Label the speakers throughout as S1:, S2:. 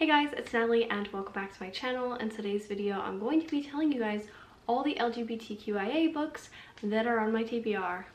S1: Hey guys, it's Natalie and welcome back to my channel. In today's video, I'm going to be telling you guys all the LGBTQIA books that are on my TBR.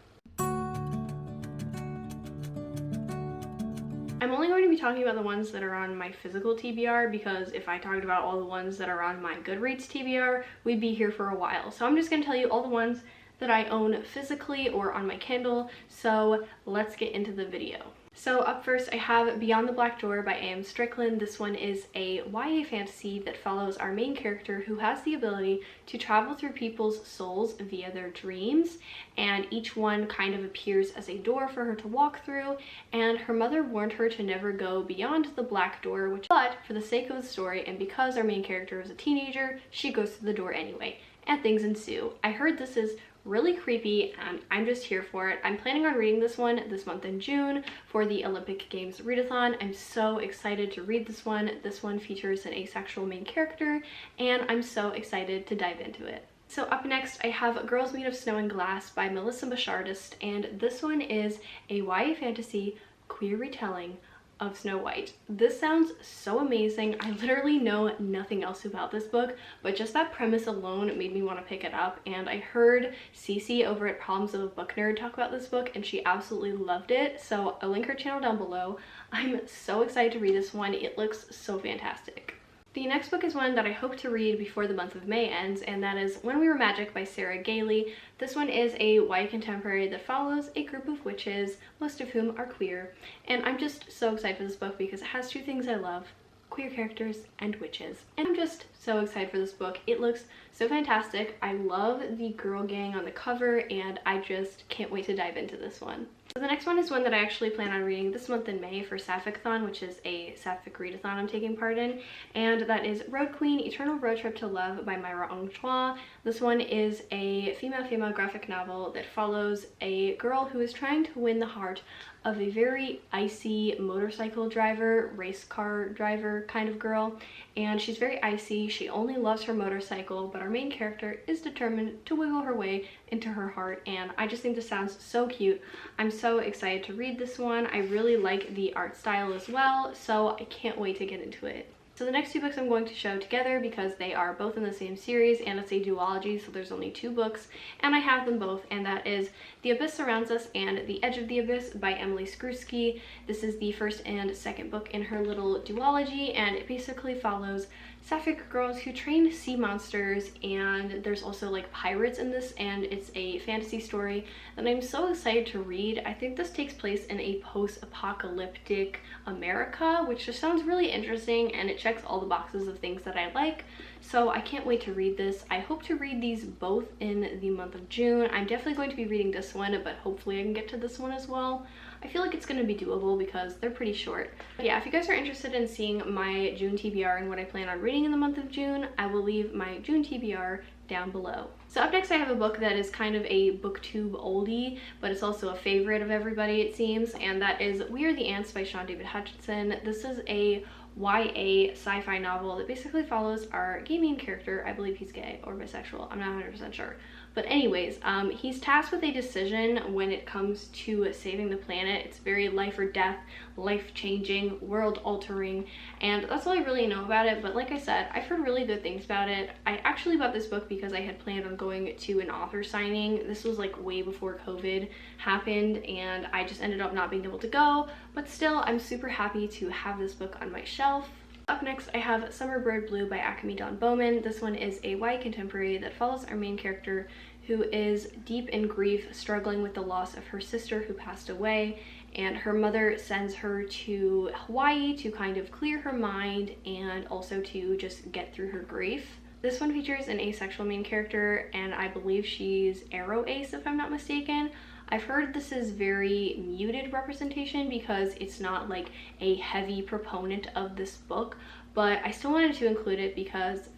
S1: I'm only going to be talking about the ones that are on my physical TBR because if I talked about all the ones that are on my Goodreads TBR, we'd be here for a while. So I'm just going to tell you all the ones that I own physically or on my Kindle. So let's get into the video. So up first I have Beyond the Black Door by A.M. Strickland. This one is a YA fantasy that follows our main character who has the ability to travel through people's souls via their dreams, and each one kind of appears as a door for her to walk through, and her mother warned her to never go beyond the black door, but for the sake of the story and because our main character is a teenager, she goes through the door anyway, and things ensue. I heard this is really creepy and I'm just here for it. I'm planning on reading this one this month in June for the Olympic Games readathon. I'm so excited to read this one. This one features an asexual main character and I'm so excited to dive into it. So up next I have Girls Made of Snow and Glass by Melissa Bashardist, and this one is a YA fantasy queer retelling of Snow White. This sounds so amazing. I literally know nothing else about this book, but just that premise alone made me want to pick it up, and I heard Cece over at Problems of a Book Nerd talk about this book and she absolutely loved it, so I'll link her channel down below. I'm so excited to read this one. It looks so fantastic. The next book is one that I hope to read before the month of May ends, and that is When We Were Magic by Sarah Gailey. This one is a YA contemporary that follows a group of witches, most of whom are queer, and I'm just so excited for this book because it has two things I love: queer characters and witches. And I'm just so excited for this book. It looks so fantastic. I love the girl gang on the cover and I just can't wait to dive into this one. So the next one is one that I actually plan on reading this month in May for Sapphic-thon, which is a sapphic readathon I'm taking part in, and that is Road Queen: Eternal Road Trip to Love by Myra Ong Chua. This one is a female graphic novel that follows a girl who is trying to win the heart of a very icy motorcycle driver, race car driver kind of girl, and she's very icy. She only loves her motorcycle, but our main character is determined to wiggle her way into her heart, and I just think this sounds so cute. I'm so excited to read this one. I really like the art style as well, so I can't wait to get into it. So the next two books I'm going to show together because they are both in the same series and it's a duology, so there's only two books and I have them both, and that is The Abyss Surrounds Us and The Edge of the Abyss by Emily Skrusky. This is the first and second book in her little duology, and it basically follows sapphic girls who train sea monsters, and there's also like pirates in this, and it's a fantasy story that I'm so excited to read. I think this takes place in a post-apocalyptic America, which just sounds really interesting and it checks all the boxes of things that I like, so I can't wait to read this. I hope to read these both in the month of June. I'm definitely going to be reading this one, but hopefully I can get to this one as well. I feel like it's going to be doable because they're pretty short. But yeah, if you guys are interested in seeing my June TBR and what I plan on reading in the month of June, I will leave my June TBR down below. So up next I have a book that is kind of a booktube oldie, but it's also a favorite of everybody it seems, and that is We Are the Ants by Sean David Hutchinson. This is a YA sci-fi novel that basically follows our gay main character. I believe he's gay or bisexual, I'm not 100% sure. But anyways, he's tasked with a decision when it comes to saving the planet. It's very life or death, life-changing, world-altering, and that's all I really know about it. But like I said, I've heard really good things about it. I actually bought this book because I had planned on going to an author signing. This was like way before COVID happened and I just ended up not being able to go, but still I'm super happy to have this book on my shelf. Up next I have Summer Bird Blue by Akemi Dawn Bowman. This one is a YA contemporary that follows our main character who is deep in grief, struggling with the loss of her sister who passed away, and her mother sends her to Hawaii to kind of clear her mind and also to just get through her grief. This one features an asexual main character, and I believe she's aro ace if I'm not mistaken. I've heard this is very muted representation because it's not like a heavy proponent of this book, but I still wanted to include it because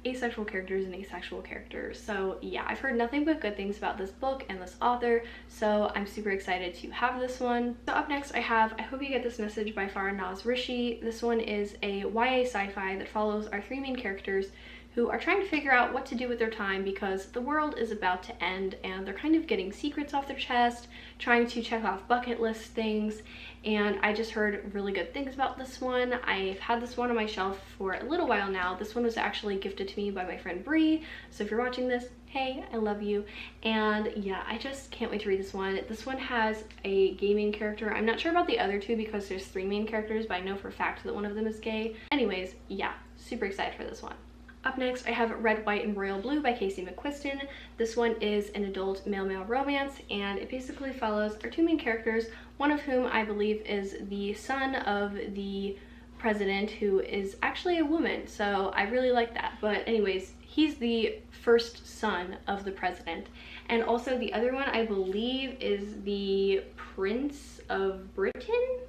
S1: asexual character is an asexual character. So yeah, I've heard nothing but good things about this book and this author, so I'm super excited to have this one. So up next I have I Hope You Get This Message by Farah Naz Rishi. This one is a YA sci-fi that follows our three main characters who are trying to figure out what to do with their time because the world is about to end and they're kind of getting secrets off their chest, trying to check off bucket list things. And I just heard really good things about this one. I've had this one on my shelf for a little while now. This one was actually gifted to me by my friend Bree, so if you're watching this, hey, I love you. And yeah, I just can't wait to read this one. This one has a gay main character. I'm not sure about the other two because there's 3 main characters, but I know for a fact that one of them is gay. Anyways, yeah, super excited for this one. Up next, I have Red, White, and Royal Blue by Casey McQuiston. This one is an adult male-male romance, and it basically follows our 2 main characters, one of whom I believe is the son of the president, who is actually a woman, so I really like that. But anyways, he's the first son of the president, and also the other one I believe is the Prince of Britain.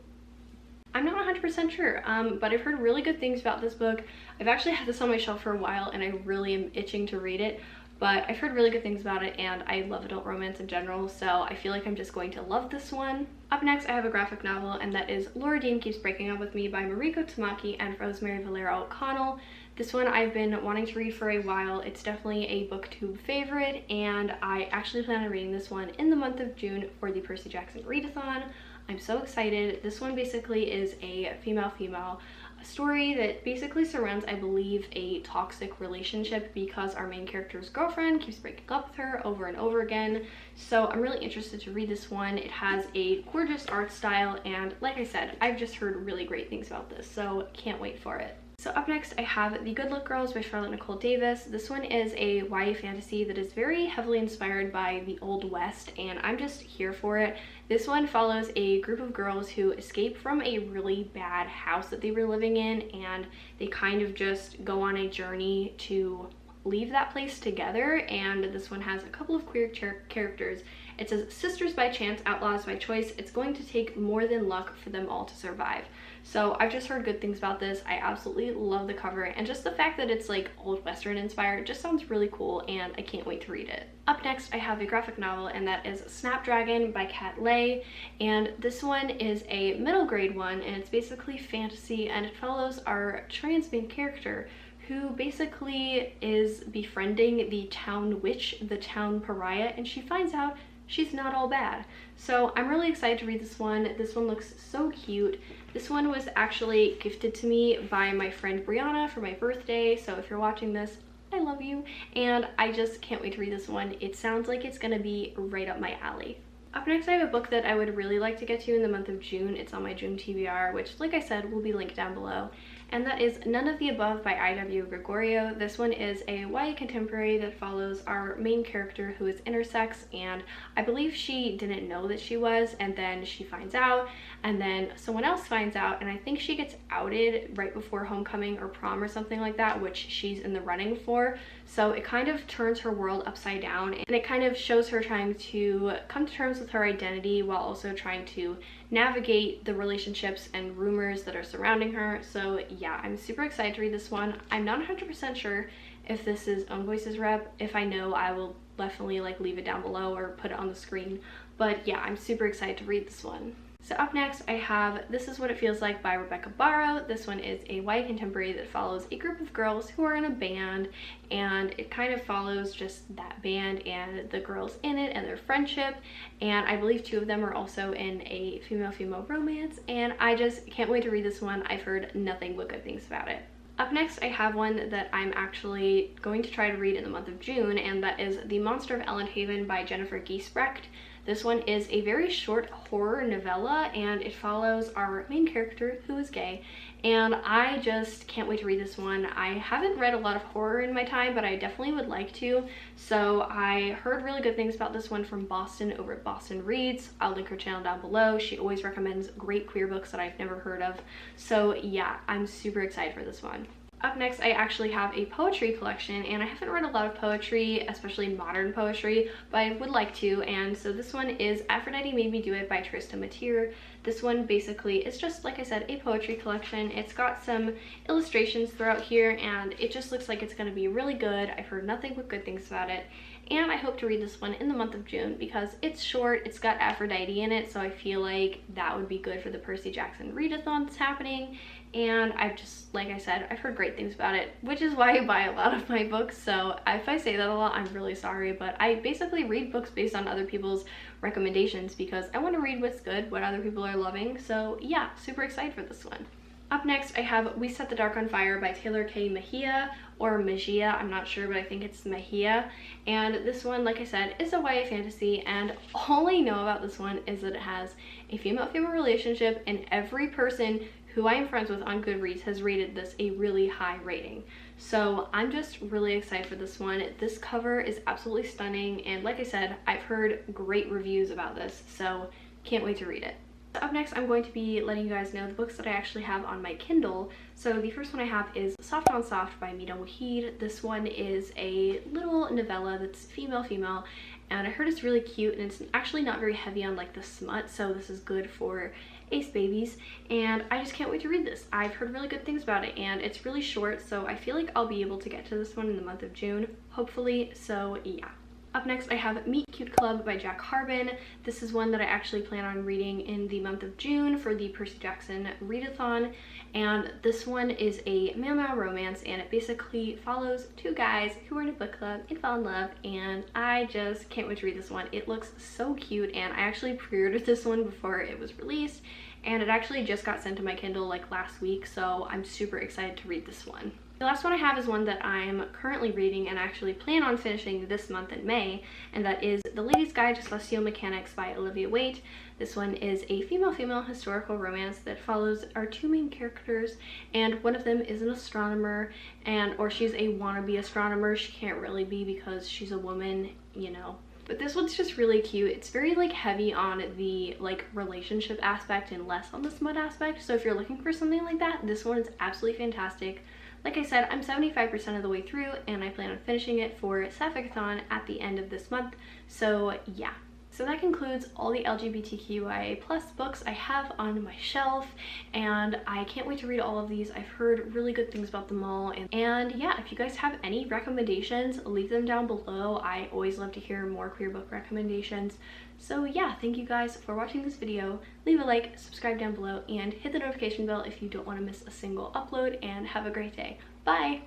S1: I'm not 100% sure, but I've heard really good things about this book. I've actually had this on my shelf for a while and I really am itching to read it, but I've heard really good things about it and I love adult romance in general, so I feel like I'm just going to love this one. Up next, I have a graphic novel, and that is Laura Dean Keeps Breaking Up With Me by Mariko Tamaki and Rosemary Valero O'Connell. This one I've been wanting to read for a while. It's definitely a booktube favorite, and I actually plan on reading this one in the month of June for the Percy Jackson readathon. I'm so excited. This one basically is a female-female story that basically surrounds, I believe, a toxic relationship because our main character's girlfriend keeps breaking up with her over and over again. So I'm really interested to read this one. It has a gorgeous art style, and like I said, I've just heard really great things about this, so can't wait for it. So up next, I have The Good Luck Girls by Charlotte Nicole Davis. This one is a YA fantasy that is very heavily inspired by the Old West, and I'm just here for it. This one follows a group of girls who escape from a really bad house that they were living in, and they kind of just go on a journey to leave that place together. And this one has a couple of queer characters. It says, sisters by chance, outlaws by choice. It's going to take more than luck for them all to survive. So I've just heard good things about this. I absolutely love the cover, and just the fact that it's like Old Western inspired just sounds really cool, and I can't wait to read it. Up next, I have a graphic novel, and that is Snapdragon by Kat Lay, and this one is a middle grade one, and it's basically fantasy, and it follows our trans main character who basically is befriending the town witch, the town pariah, and she finds out she's not all bad. So I'm really excited to read this one. This one looks so cute. This one was actually gifted to me by my friend Brianna for my birthday, so if you're watching this, I love you, and I just can't wait to read this one. It sounds like it's gonna be right up my alley. Up next, I have a book that I would really like to get to in the month of June. It's on my June TBR, which, like I said, will be linked down below. And that is None of the Above by I.W. Gregorio. This one is a YA contemporary that follows our main character who is intersex, and I believe she didn't know that she was, and then she finds out, and then someone else finds out, and I think she gets outed right before homecoming or prom or something like that, which she's in the running for. So it kind of turns her world upside down, and it kind of shows her trying to come to terms with her identity while also trying to navigate the relationships and rumors that are surrounding her. So yeah, I'm super excited to read this one. I'm not 100% sure if this is Own Voices rep. If I know, I will definitely like leave it down below or put it on the screen. But yeah, I'm super excited to read this one. So up next, I have This Is What It Feels Like by Rebecca Barrow. This one is a YA contemporary that follows a group of girls who are in a band, and it kind of follows just that band and the girls in it and their friendship, and I believe 2 of them are also in a female-female romance, and I just can't wait to read this one. I've heard nothing but good things about it. Up next, I have one that I'm actually going to try to read in the month of June, and that is The Monster of Ellenhaven by Jennifer Giesbrecht. This one is a very short horror novella, and it follows our main character who is gay, and I just can't wait to read this one. I haven't read a lot of horror in my time, but I definitely would like to, so I heard really good things about this one from Boston over at Boston Reads. I'll link her channel down below. She always recommends great queer books that I've never heard of, so yeah, I'm super excited for this one. Up next, I actually have a poetry collection, and I haven't read a lot of poetry, especially modern poetry, but I would like to, and so this one is Aphrodite Made Me Do It by Trista Mateer. This one basically is just, like I said, a poetry collection. It's got some illustrations throughout here, and it just looks like it's going to be really good. I've heard nothing but good things about it, and I hope to read this one in the month of June because it's short, it's got Aphrodite in it, so I feel like that would be good for the Percy Jackson readathon that's happening, and I've just, like I said, I've heard great things about it, which is why I buy a lot of my books. So if I say that a lot, I'm really sorry, but I basically read books based on other people's recommendations because I want to read what's good, what other people are loving. So yeah, super excited for this one. Up next, I have We Set the Dark on Fire by Taylor K. Mejia, or Mejia, I'm not sure, but I think it's Mejia. And this one, like I said, is a YA fantasy, and all I know about this one is that it has a female-female relationship, and every person who I am friends with on Goodreads has rated this a really high rating. So I'm just really excited for this one. This cover is absolutely stunning, and like I said, I've heard great reviews about this, so can't wait to read it. Up next, I'm going to be letting you guys know the books that I actually have on my Kindle. So the first one I have is Soft on Soft by Mina Wahid. This one is a little novella that's female, and I heard it's really cute, and it's actually not very heavy on like the smut, so this is good for ace babies, and I just can't wait to read this. I've heard really good things about it, and it's really short, so I feel like I'll be able to get to this one in the month of June, hopefully, so yeah. Up next, I have Meet Cute Club by Jack Harbin. This is one that I actually plan on reading in the month of June for the Percy Jackson readathon. And this one is a male-male romance, and it basically follows two guys who are in a book club and fall in love, and I just can't wait to read this one. It looks so cute, and I actually pre-ordered this one before it was released, and it actually just got sent to my Kindle like last week, so I'm super excited to read this one. The last one I have is one that I'm currently reading and actually plan on finishing this month in May, and that is The Lady's Guide to Celestial Mechanics by Olivia Waite. This one is a female-female historical romance that follows our two main characters, and one of them is an astronomer, or she's a wannabe astronomer. She can't really be because she's a woman, you know. But this one's just really cute. It's very like heavy on the like relationship aspect and less on the smut aspect. So if you're looking for something like that, this one is absolutely fantastic. Like I said, I'm 75% of the way through, and I plan on finishing it for Sapphic-a-thon at the end of this month. So yeah. So that concludes all the LGBTQIA+ books I have on my shelf, and I can't wait to read all of these. I've heard really good things about them all, and yeah, if you guys have any recommendations, leave them down below. I always love to hear more queer book recommendations. So yeah, thank you guys for watching this video. Leave a like, subscribe down below, and hit the notification bell if you don't want to miss a single upload, and have a great day. Bye!